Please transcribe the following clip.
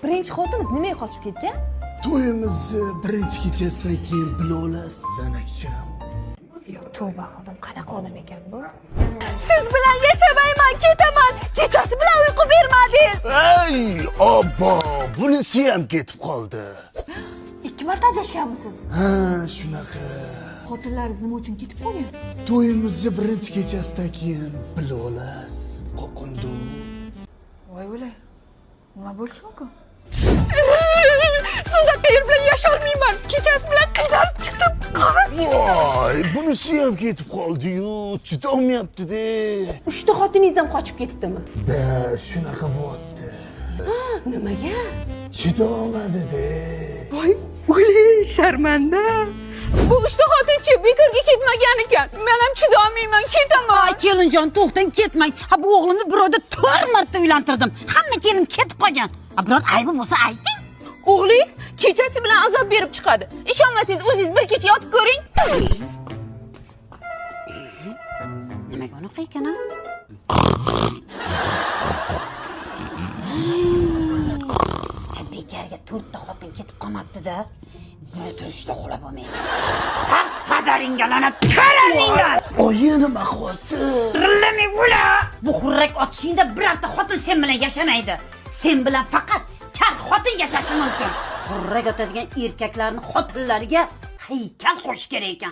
Birinchi xotiniz nimaga qochib ketgan? To'yimizni birinchi kechasidan keyin bila olasiz akam. Yo'q, tavba qildim. Qanaqa odam ekan bu? Siz bilan yashamayman, ketaman. Kechasi bilan uyqu bermadingiz. Ey, obbo, bunisi ham ketib qoldi. 2 marta ajrashganmisiz? Ha, shunaqa. Xotinlaringiz nima uchun ketib qolgan? To'yimizni birinchi kechasidan keyin bila olasiz. Qo'qindu. Voy o'lay. Nima bo'lishi mumkin? Sizdaqa yer bilan yasholmayman. Kechasi bilan qiynalib chiqdim. Voy, bunisi ham ketib qoldi-yu, chidolmayapti-da. 3 ta xotiningiz ham qochib ketdimi? Da, shunaqa bo'pti. Nimaga? Chidolmadi-da. Voy, o'lay, sharmanda. Bu 3 ta xotinchi bekorga ketmagan ekan. Men ham chidolmayman, ketaman. Kelinjon, to'xtang, ketmang. Ha, bu o'g'limni birovda 4 marta uylantirdim. Hamma kelin ketib qolgan. Ha, biror aybi bo'lsa ayting. O'g'lingiz kechasi bilan azob berib chiqadi. Ishonmasangiz o'zingiz bir kecha yotib ko'ring. Nimaga unaqa ekan-a? Bekarga 4 ta xotin ketib qolmabdi-da. Bu turishda uxlab bo'lmaydi. Ha, padaringga la'nat qararinglar. Oyi, nima qilyapsiz? Rillamay bo'la. Bu xurrak otishingda birorta xotin sen bilan yashamaydi. Sen bilan faqat kal xotin yashashi mumkin. Xurrak otadigan erkaklarning xotinlariga haykal qo'yish kerak ekan.